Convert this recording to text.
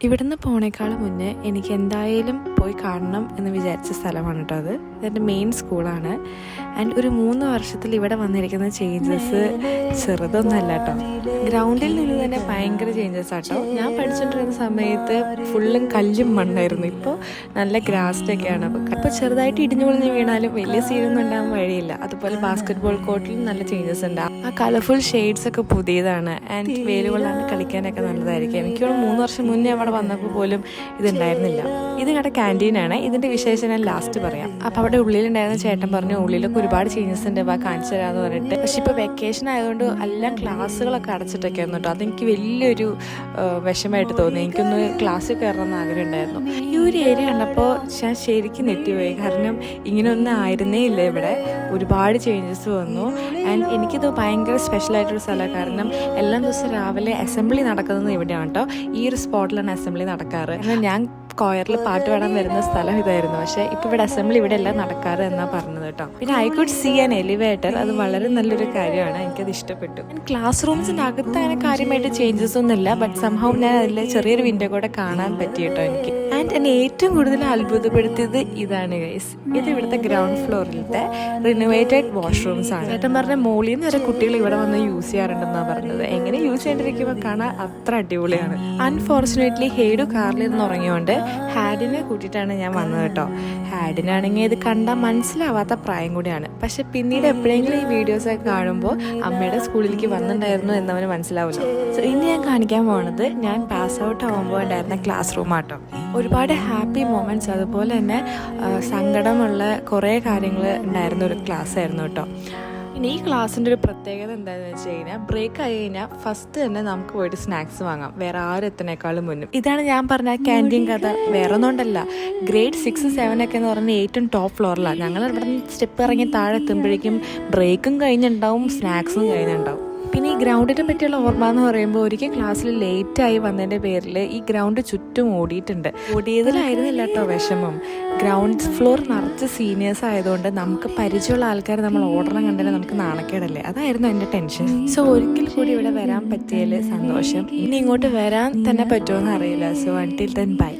ഇവിടുന്ന് പോണേക്കാൾ മുന്നേ എനിക്ക് എന്തായാലും പോയി കാണണം എന്ന് വിചാരിച്ച സ്ഥലമാണ് കേട്ടോ അത്. ഇതെൻ്റെ മെയിൻ സ്കൂളാണ്. ആൻഡ് ഒരു 3 വർഷത്തിൽ ഇവിടെ വന്നിരിക്കുന്ന ചേഞ്ചസ് ചെറുതൊന്നുമല്ല കേട്ടോ. ഗ്രൗണ്ടിൽ നിന്ന് തന്നെ ഭയങ്കര ചേഞ്ചസ് ആട്ടോ. ഞാൻ പഠിച്ചുകൊണ്ടിരുന്ന സമയത്ത് ഫുള്ളും കല്ലും മണ്ണായിരുന്നു. ഇപ്പോൾ നല്ല ഗ്രാസ്ഡൊക്കെയാണ്. അപ്പോൾ ചെറുതായിട്ട് ഇടിഞ്ഞു പൊളിഞ്ഞ് വീണാലും വലിയ സീനൊന്നും ഉണ്ടാകാൻ വഴിയില്ല. അതുപോലെ ബാസ്കറ്റ് ബോൾ കോർട്ടിലും നല്ല ചേഞ്ചസ് ഉണ്ട്. ആ കളർഫുൾ ഷെയ്ഡ്സ് ഒക്കെ പുതിയതാണ്. ആൻഡ് വേലുകൊള്ളാണ്ട് കളിക്കാനൊക്കെ നല്ലതായിരിക്കും. എനിക്ക് 3 വർഷം മുന്നേ അവിടെ വന്നപ്പോൾ പോലും ഇതുണ്ടായിരുന്നില്ല. ഇത് ഞങ്ങളുടെ ക്യാൻറ്റീനാണ്. ഇതിൻ്റെ വിശേഷം ഞാൻ ലാസ്റ്റ് പറയാം. അപ്പോൾ അവിടെ ഉള്ളിലുണ്ടായിരുന്ന ചേട്ടൻ പറഞ്ഞു ഉള്ളിലൊക്കെ ഒരുപാട് ചേഞ്ചസ് ഉണ്ട്, കാണിച്ചു തരാമെന്ന് പറഞ്ഞിട്ട്. പക്ഷെ ഇപ്പോൾ വെക്കേഷൻ ആയതുകൊണ്ട് എല്ലാം ക്ലാസ്സുകളൊക്കെ അടച്ചിട്ടൊക്കെ ആയിരുന്നു കേട്ടോ. അതെനിക്ക് വലിയൊരു വിഷമമായിട്ട് തോന്നി. എനിക്കൊന്ന് ക്ലാസ്സിൽ കയറണമെന്ന് ആഗ്രഹം ഉണ്ടായിരുന്നു. ഈ ഒരു ഏരിയ കണ്ടപ്പോൾ ഞാൻ ശരിക്കും നെറ്റിപ്പോയി. കാരണം ഇങ്ങനെയൊന്നും ആയിരുന്നേ ഇല്ല ഇവിടെ. ഒരുപാട് ചേഞ്ചസ് വന്നു. ആൻഡ് എനിക്കിത് ഭയങ്കര സ്പെഷ്യലായിട്ടൊരു സ്ഥലമാണ്. കാരണം എല്ലാ ദിവസവും രാവിലെ അസംബ്ലി നടക്കുന്നത് ഇവിടെയാണ് കേട്ടോ. ഈ ഒരു സ്പോട്ടിലാണ് അസംബ്ലി നടക്കാറ്. ഞാൻ കൊയറിൽ പാട്ട് പാടാൻ വരുന്ന സ്ഥലം ഇതായിരുന്നു. പക്ഷേ ഇപ്പോൾ ഇവിടെ അസംബ്ലി ഇവിടെ എല്ലാം നടക്കാറ് എന്നാണ് പറഞ്ഞത് കേട്ടോ. പിന്നെ I could see an elevator. അത് വളരെ നല്ലൊരു കാര്യമാണ്. എനിക്കത് ഇഷ്ടപ്പെട്ടു. ക്ലാസ് റൂംസിൻ്റെ അകത്ത് അങ്ങനെ കാര്യമായിട്ട് ചേഞ്ചസ് ഒന്നുമില്ല. ബട്ട് സംഭവം ഞാൻ അതിൽ ചെറിയൊരു വിൻഡോ കൂടെ കാണാൻ പറ്റി കേട്ടോ എനിക്ക്. ആൻഡ് എന്നെ ഏറ്റവും കൂടുതൽ അത്ഭുതപ്പെടുത്തിയത് ഇതാണ് ഗൈസ്. ഇത് ഇവിടുത്തെ ഗ്രൗണ്ട് ഫ്ലോറിലത്തെ റിനോവേറ്റഡ് വാഷ്റൂംസ് ആണ്. ചേട്ടൻ പറഞ്ഞ മോളിൽ നിന്ന് വരെ കുട്ടികൾ ഇവിടെ വന്ന് യൂസ് ചെയ്യാറുണ്ടെന്നാണ് പറഞ്ഞത്. എങ്ങനെ യൂസ് ചെയ്തിരിക്കുമ്പോൾ കാണാൻ അത്ര അടിപൊളിയാണ്. അൺഫോർച്ചുനേറ്റ്ലി ഹെയ്ഡു കാറിലിരുന്ന് ഉറങ്ങിയോണ്ട് ഹാഡിനെ കൂട്ടിയിട്ടാണ് ഞാൻ വന്നത് കേട്ടോ. ഹാഡിനാണെങ്കിൽ ഇത് കണ്ടാൽ മനസ്സിലാവാത്ത പ്രായം കൂടിയാണ്. പക്ഷെ പിന്നീട് എപ്പോഴെങ്കിലും ഈ വീഡിയോസൊക്കെ കാണുമ്പോൾ അമ്മയുടെ സ്കൂളിലേക്ക് വന്നിട്ടുണ്ടായിരുന്നു എന്നവന് മനസ്സിലാവില്ല. സോ ഇനി ഞാൻ കാണിക്കാൻ പോകുന്നത് ഞാൻ പാസ് ഔട്ട് ആകുമ്പോൾ ഉണ്ടായിരുന്ന ക്ലാസ് റൂമാട്ടോ. ഒരുപാട് ഹാപ്പി മൊമെൻറ്റ്സ് അതുപോലെ തന്നെ സങ്കടമുള്ള കുറേ കാര്യങ്ങൾ ഉണ്ടായിരുന്ന ഒരു ക്ലാസ് ആയിരുന്നു കേട്ടോ. ഇനി ഈ ക്ലാസ്സിൻ്റെ ഒരു പ്രത്യേകത എന്താണെന്ന് വെച്ച് കഴിഞ്ഞാൽ ബ്രേക്ക് ആയി കഴിഞ്ഞാൽ ഫസ്റ്റ് തന്നെ നമുക്ക് പോയിട്ട് സ്നാക്സ് വാങ്ങാം, വേറെ ആരും എത്തുന്നേക്കാളും മുന്നും. ഇതാണ് ഞാൻ പറഞ്ഞ ക്യാൻറ്റീൻ കഥ. വേറെ ഒന്നുകൊണ്ടല്ല, ഗ്രേഡ് 6, 7 ഒക്കെ എന്ന് പറഞ്ഞാൽ ഏറ്റവും ടോപ്പ് ഫ്ലോറിലാണ്. ഞങ്ങൾ ഇവിടെ നിന്ന് സ്റ്റെപ്പ് ഇറങ്ങി താഴെ എത്തുമ്പോഴേക്കും ബ്രേക്കും കഴിഞ്ഞിട്ടുണ്ടാവും, സ്നാക്സും കഴിഞ്ഞിട്ടുണ്ടാവും. പിന്നെ ഈ ഗ്രൗണ്ടിനെ പറ്റിയുള്ള ഓർമ്മ എന്ന് പറയുമ്പോൾ ഒരിക്കൽ ക്ലാസ്സിൽ ലേറ്റായി വന്നതിൻ്റെ പേരിൽ ഈ ഗ്രൗണ്ട് ചുറ്റും ഓടിയിട്ടുണ്ട്. ഓടിയതിലായിരുന്നില്ല കേട്ടോ വിഷമം. ഗ്രൗണ്ട് ഫ്ലോർ നിറച്ച് സീനിയേഴ്സ് ആയതുകൊണ്ട് നമുക്ക് പരിചയമുള്ള ആൾക്കാർ നമ്മൾ ഓടണം കണ്ടല്ലേ നമുക്ക് നാണക്കേടല്ലേ. അതായിരുന്നു എൻ്റെ ടെൻഷൻ. സോ ഒരിക്കൽ കൂടി ഇവിടെ വരാൻ പറ്റിയതിൽ സന്തോഷം. ഇനി ഇങ്ങോട്ട് വരാൻ തന്നെ പറ്റുമോ എന്ന് അറിയില്ല. So until then bye.